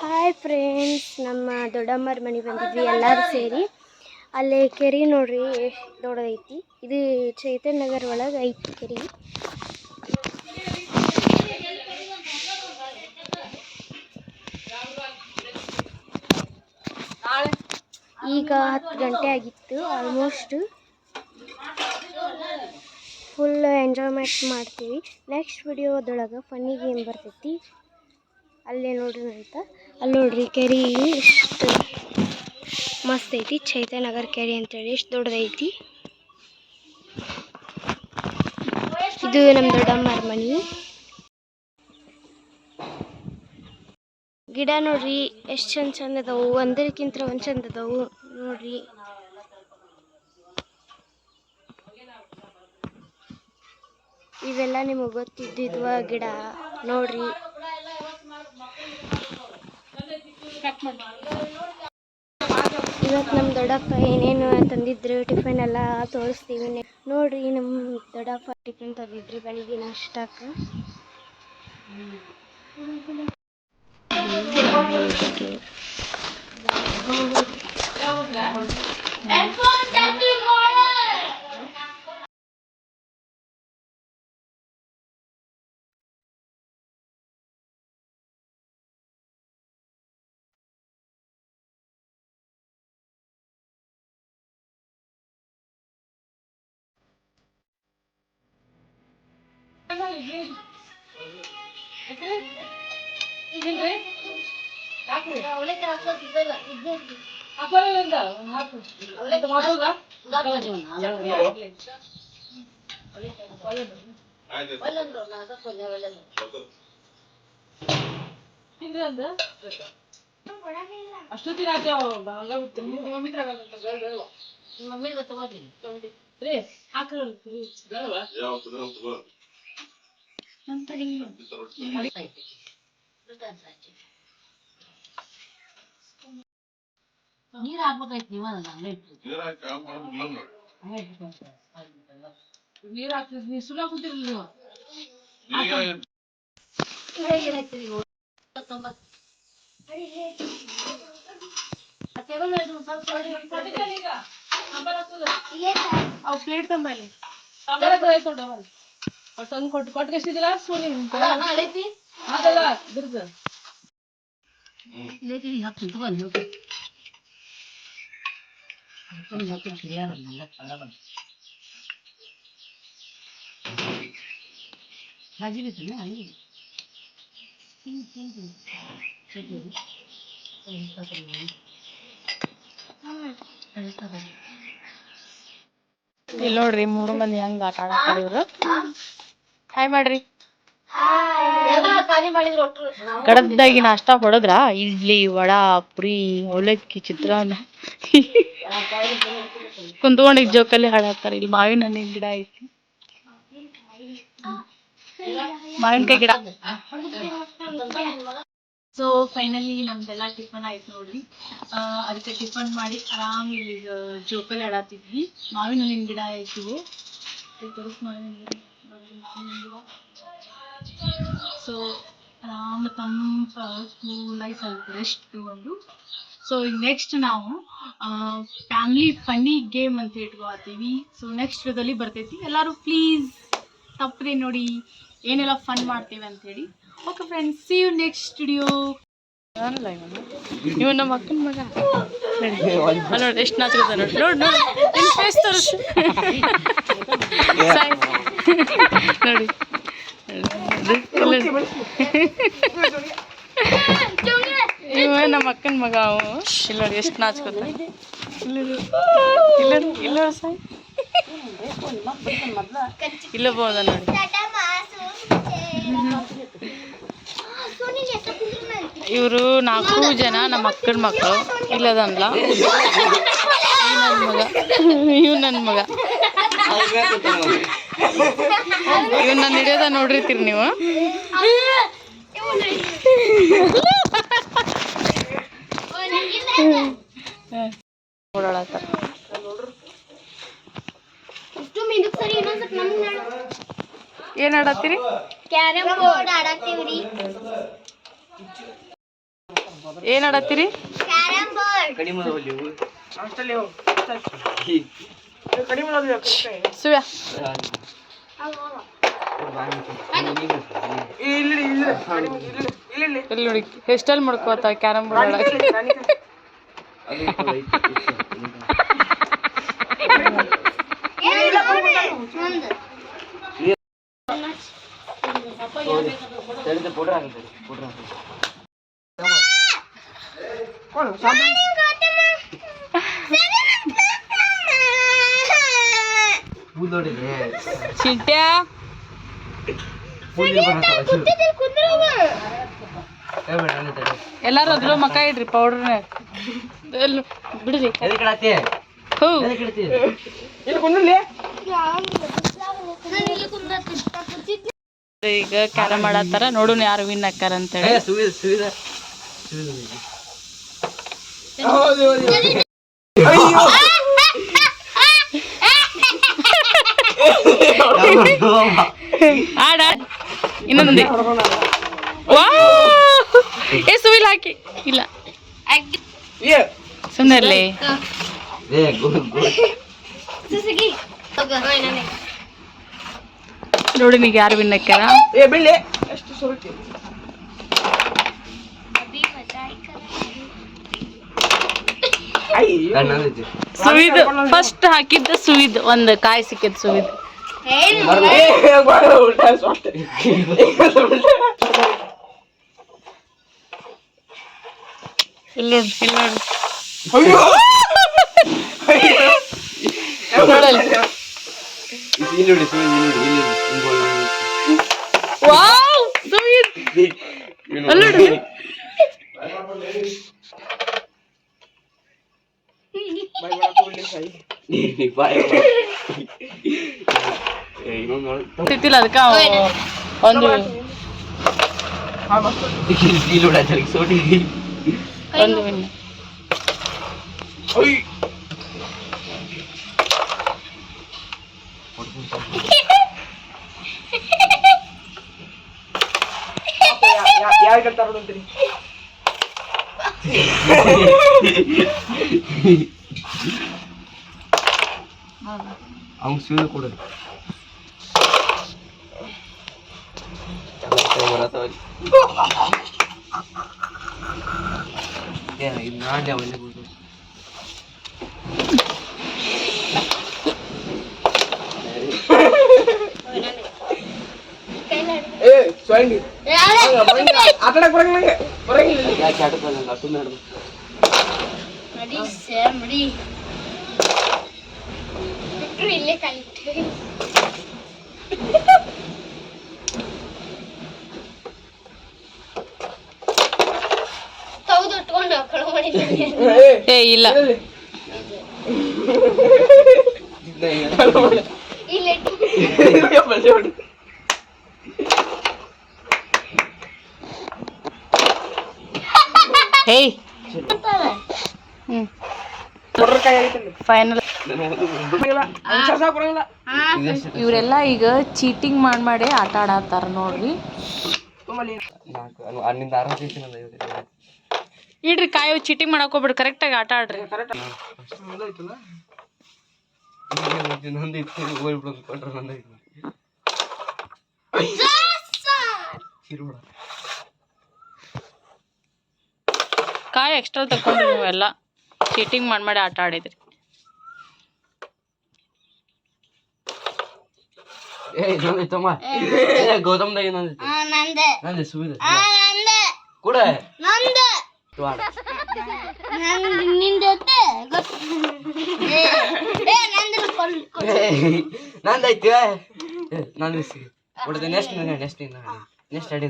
Hi friends, ನಮ್ಮ ದೊಡ್ಡಮ್ಮರ ಮನೆಗೆ ಬಂದಿದ್ವಿ ಎಲ್ಲರೂ ಸೇರಿ. ಅಲ್ಲಿ ಕೆರೆ ನೋಡ್ರಿ ಎಷ್ಟು ದೊಡ್ಡದೈತಿ. ಇದು ಚೈತನ್ಯ ನಗರ ಒಳಗೆ ಐತಿ ಕೆರೆ. ಈಗ 10 ಗಂಟೆ ಆಗಿತ್ತು. ಆಲ್ಮೋಸ್ಟ್ ಫುಲ್ ಎಂಜಾಯ್ಮೆಂಟ್ ಮಾಡ್ತೀವಿ. ನೆಕ್ಸ್ಟ್ ವಿಡಿಯೋದೊಳಗೆ ಫನ್ನಿ ಗೇಮ್ ಬರ್ತೈತಿ, ಅಲ್ಲೇ ನೋಡ್ರಿ ಅಂತ. ಅಲ್ಲಿ ನೋಡ್ರಿ ಕೆರೆ ಎಷ್ಟು ಮಸ್ತ್ ಐತಿ. ಚೈತನ್ಯ ನಗರ ಕೆರೆ ಅಂತೇಳಿ ಎಷ್ಟು ದೊಡ್ಡದೈತಿ. ಇದು ನಮ್ಮ ದೊಡ್ಡಮ್ಮರ ಮನೆ. ಗಿಡ ನೋಡ್ರಿ ಎಷ್ಟು ಚಂದ ಚಂದ ಅದಾವು, ಒಂದಕ್ಕಿಂತ ಒಂದು ಚಂದ ಅದಾವು ನೋಡ್ರಿ. ಇವೆಲ್ಲ ನಿಮಗೆ ಗೊತ್ತಿದ್ದಿದ್ವ ಗಿಡ ನೋಡ್ರಿ. ಇವತ್ತು ನಮ್ಮ ದೊಡ್ಡಪ್ಪ ಏನೇನು ತಂದಿದ್ರು ಟಿಫನ್ ಎಲ್ಲ ತೋರಿಸ್ತೀವಿ ನೋಡ್ರಿ. ನಮ್ಮ ದೊಡ್ಡಪ್ಪ ಟಿಫನ್ ತಂದಿದ್ರಿ ಬೆಳಿಗ್ಗೆ ನಾಷ್ಟಕ್ಕೆ. ನೀರು ಹಾಕ್ಬೇಕೈತಿ. ನೀರು ಹಾಕ್ತಿದ್ ನೀವು ಸುಳ್ಳ ಕೂತಿರಲಿಲ್ಲ. ಅವು ಪ್ಲೇಟ್ ತಂಬಲ್ಲಿ ತಂದು ಕೊಟ್ಕಸಿದಿಲ್ಲ. ಸೂನಿ ಅದಲ್ಲ ಬಿರ್ದ ಇಲ್ಲಿ ನೋಡ್ರಿ 3 ಮಂದಿ ಹೆಂಗ ಆಟ ಆಡತ್ತಾರ ಇವ್ರು. ಹಾಯ್ ಮಾಡ್ರಿ. ಕಡದ್ದಾಗಿ ನಾಷ್ಟ ಹೊಡದ್ರ ಇಡ್ಲಿ, ವಡಾ, ಪುರಿ, ಅವಲಕ್ಕಿ, ಚಿತ್ರಾನ್ನ ಕುಂತ್ಕೊಂಡು ಜೋಕಲ್ಲಿ ಹಾಡಾಡ್ತಾರ. ಇಲ್ಲಿ ಮಾವಿನ ಹಣ್ಣಿನ ಗಿಡ ಐತಿ, ಮಾವಿನಕಾಯಿ ಗಿಡ. ಸೊ ಫೈನಲಿ ನಮ್ದೆಲ್ಲ ಟಿಫನ್ ಆಯ್ತು ನೋಡ್ರಿ. ಅದಕ್ಕೆ ಟಿಫನ್ ಮಾಡಿ ಆರಾಮ್ ಇಲ್ಲಿ ಜೋಕಲ್ಲಿ ಆಡಾತಿದ್ವಿ. ಮಾವಿನ ಹಣ್ಣಿನ ಗಿಡ ಐತಿ. ಸೊ ಆರಾಮ್ ತಂಪ ಕೂಲಾಗಿ ಸ್ವಲ್ಪ ರೆಸ್ಟ್ ತಗೊಂಡು. ಸೊ ನೆಕ್ಸ್ಟ್ ನಾವು ಫ್ಯಾಮಿಲಿ ಫನ್ನಿ ಗೇಮ್ ಅಂತ ಇಟ್ಕೊತೀವಿ. ಸೊ ನೆಕ್ಸ್ಟ್ ವಿಡಿಯೋದಲ್ಲಿ ಬರ್ತೈತಿ. ಎಲ್ಲರೂ ಪ್ಲೀಸ್ ತಪ್ಪದೆ ನೋಡಿ ಏನೆಲ್ಲ ಫನ್ ಮಾಡ್ತೇವೆ ಅಂತೇಳಿ. Okay friends, see you next video. ಇವ ನಮ್ಮ ಅಕ್ಕನ ಮಗ ನೋಡಿ ಎಷ್ಟು ನಾಚ್ಕೋತ ನೋಡಿ. ನೋಡಿ ನೋಡಿ ನಿನ್ನ ಫೇಸ್ ತೋರಿಸು ನೋಡಿ. ಇವ ನಮ್ಮ ಅಕ್ಕನ ಮಗ. ಅವ ಇಲ್ಲ ನೋಡಿ ಎಷ್ಟು ನಾಚ್ಕೋತ. ಇಲ್ಲ ಸಾಯ್ ಇಲ್ಲ ಬೋದ ನೋಡಿ. ಇವರು 4 ಜನ ನಮ್ಮ ಅಕ್ಕನ ಮಕ್ಕಳು. ಇಲ್ಲದನ್ಲ ಇವ್ ನನ್ನ ಮಗ. ಇವ್ ನನ್ನ ಹಿಡಿಯೋದ ನೋಡಿರ್ತೀರಿ ನೀವು. ಓಡಾಡತ್ತಾರ. ಏನ್ ಆಡತ್ತೀರಿ? Carrom board ಆಡತ್ತೀವ್ರಿ. ಏನ್ ಆಡತ್ತೀರಿ? ಸುವ್ಯ ಇಲ್ಲಿ ನೋಡಿ ಎಷ್ಟಲ್ಲಿ ಮಾಡ್ಕೋತ ಕ್ಯಾರಮ್ ಬೋರ್ಡ್ ಆಡಕ್ಕೆ. ಚಿಂಟ್ಯಾ ಎಲ್ಲಾರು ಅದ್ರ ಮಕ್ಕ ಇಡ್ರಿ ಪೌಡ್ರ್ ಬಿಡ್ರಿ. ಈಗ ಕ್ಯಾರಮ್ ಆಡತ್ತಾರ, ನೋಡೋಣ ಯಾರು ವಿನ್ ಆಕ್ಕಾರ ಅಂತೇಳಿ. ಆಡ ಇನ್ನೊಂದು ಏ ಸುವಿಲ್ ಹಾಕಿ ಇಲ್ಲ ಸುಮ್ಮನೆ ನೋಡಿ ನೀಗ ಯಾರು ವಿನ್ ಆಕ್ಯಾರ. ಸುವಿದ್ ಫಸ್ಟ್ ಹಾಕಿದ್ದ ಸುವಿದ್ ಒಂದು ಕಾಯಿ ಸಿಕ್ಕಿದ್ ಸುವಿದ್. ಇಲ್ಲಿ ನೋಡಿ ವಾವ್ ಸುವಿದ್ ಅಲ್ಲೋಡು. ತಿತ್ತಿಲ್ಲ ಅದಕ್ಕ ಒಂದು ಒಂದು ವಿನ್. ಅವ್ನು ಸೀಳು ಕೊಡು. ಇದು ನಾಡ್ಯ ಅವಲ್ಲಿ ಕೊಡು. ಆಟಾಡಕ್ ಬರಂಗಿಲ್ಲ ಯಾಕೆ ಆಟಕ್ಕಲ್ಲ ಸುಮ್ಮನೆ ಇಲ್ಲೇ ಕಲಿತು ತೌದು ಉಟ್ಕೊಂಡು ಮಕ್ಕಳು ಏ ಇಲ್ಲ ಇಲ್ಲೇ ಹೇಯ್ ಫೈನಲ್. ಇವರೆಲ್ಲ ಈಗ ಚೀಟಿಂಗ್ ಮಾಡಿ ಆಟ ಆಡತ್ತಾರ ನೋಡ್ರಿ. ಇಡ್ರಿ ಕಾಯೋ ಚೀಟಿಂಗ್ ಮಾಡಕ್ ಹೋಗ್ಬಿಡ್ರಿ, ಕರೆಕ್ಟಾಗಿ ಆಟ ಆಡ್ರಿ. ಕಾಯಿ ಎಕ್ಸ್ಟ್ರಾ ತಕೊಂಡ್ರಿ ನೀವೆಲ್ಲ ಚೀಟಿಂಗ್ ಮಾಡಿ ಆಟ ಆಡಿದ್ರಿ. ಗೌತಮ್ದಾಗ ಕೂಡ ನಂದೈತಿ ನಂದು ನೆಕ್ಸ್ಟ್ ನೆಕ್ಸ್ಟ್ ಅಡಿ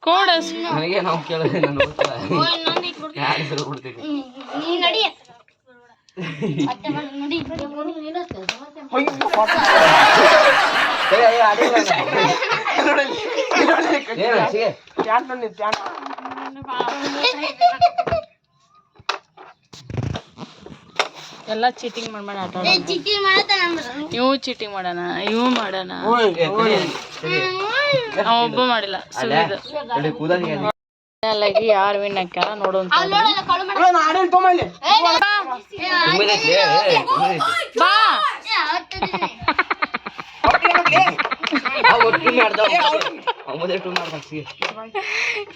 ಕೋಡ ನನಗೆ ನಾವು ಕೇಳಿದ್ರೆ ನಾನು ಯಾರು ಬಿಡ್ತೀನಿ. ಎಲ್ಲ ಚೀಟಿಂಗ್ ಮಾಡಿ ಆಟ ಆಡೋಣ. ಇವು ಚೀಟಿಂಗ್ ಮಾಡೋಣ, ಇವು ಮಾಡೋಣ. ಒಬ್ಬ ಮಾಡಿಲ್ಲ ಸುವಿದ ಫೈನಲ್ ಆಗಿ ಯಾರು ವಿನ್ ಹಾಕ್ಯಾರ ನೋಡುವಂತ ಬಾ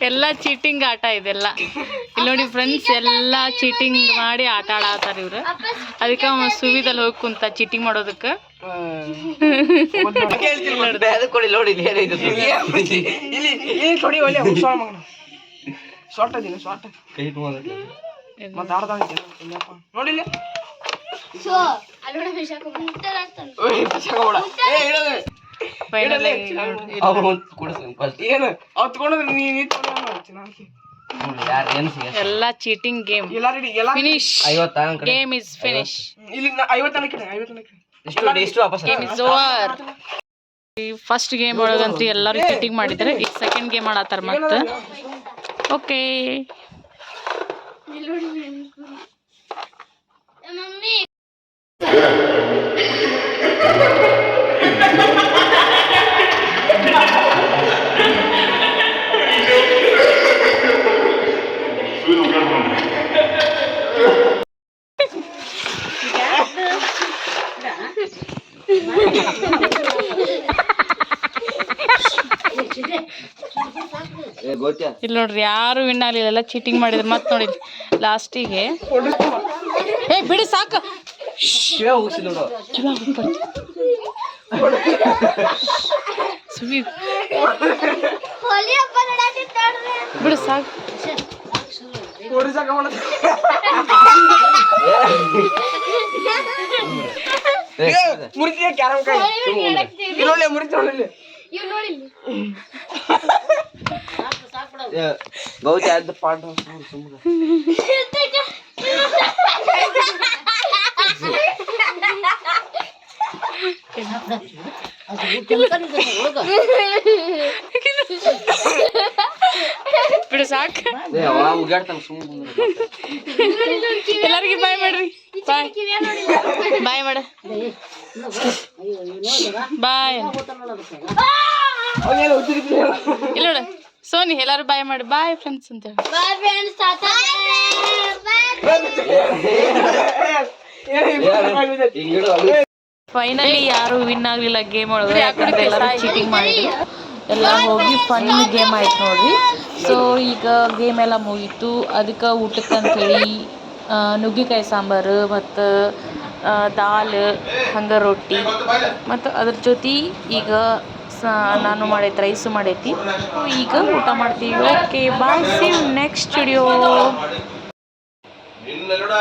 ಎಲ್ಲ ಚೀಟಿಂಗ್ ಆಟ ಇದೆಲ್ಲ ಇಲ್ಲಿ ನೋಡಿ ಫ್ರೆಂಡ್ಸ್ ಎಲ್ಲ ಚೀಟಿಂಗ್ ಮಾಡಿ ಆಟ ಆಡತ್ತಾರ ಇವ್ರು ಅದಕ್ಕೆ ಅವ ಸುವಿದಲ್ಲಿ ಹೋಗಿ ಕುಂತ ಚೀಟಿಂಗ್ ಮಾಡೋದಕ್ಕೆ ಎಲ್ಲ cheating game finish game is finish game is over first game ಒಳಗಂತೂ ಎಲ್ಲರೂ ಚೀಟಿಂಗ್ ಮಾಡಿದ್ದಾರೆ ಈಗ ಸೆಕೆಂಡ್ ಗೇಮ್ ಆಡತ್ತಾರ ಮತ್ತೆ ಓಕೆ ಇಲ್ಲಿ ನೋಡ್ರಿ ಯಾರು ವಿನ್ ಆಗ್ಲಿಲ್ಲ ಎಲ್ಲ ಚೀಟಿಂಗ್ ಮಾಡಿದ್ರು ಮತ್ತೆ ನೋಡಿ ಲಾಸ್ಟಿಗೆ ಏ ಬಿಡಿ ಸಾಕು ಬಿಡು ಸಾಕು ಬಿಡು ಸಾಕು ಎಲ್ಲರಿಗೂ ಬಾಯ್ ಮಾಡ್ರಿ ಬಾಯ್ ಬಾಯ್ ಮಾಡ ಬಾಯ್ ಇಲ್ಲ ನೋಡ ಸೋನಿ ಎಲ್ಲಾರು ಬಾಯ್ ಮಾಡಿ ಬಾಯ್ ಫ್ರೆಂಡ್ಸ್ ಅಂತ ಫೈನಲಿ ಯಾರು ವಿನ್ ಆಗ್ಲಿಲ್ಲ ಗೇಮ್ ಒಳಗೆ ಯಾಕಂದ್ರೆ ಎಲ್ಲರೂ ಚೀಟಿಂಗ್ ಮಾಡಿದ್ರು ಎಲ್ಲ ಹೋಗಿ ಫನ್ ಗೇಮ್ ಆಯ್ತು ನೋಡ್ರಿ ಸೊ ಈಗ ಗೇಮ್ ಎಲ್ಲ ಮುಗೀತು ಅದಕ್ಕೆ ಊಟಕ್ಕಂತೇಳಿ ನುಗ್ಗಿಕಾಯಿ ಸಾಂಬಾರು ಮತ್ತು ದಾಲ್ ಹಂಗೆ ರೊಟ್ಟಿ ಮತ್ತು ಅದ್ರ ಜೊತೆ ಈಗ ನಾನು ಮಾಡೈತೆ ರೈಸು ಮಾಡೈತಿ ಈಗ ಊಟ ಮಾಡ್ತೀವಿ okay bye see you next video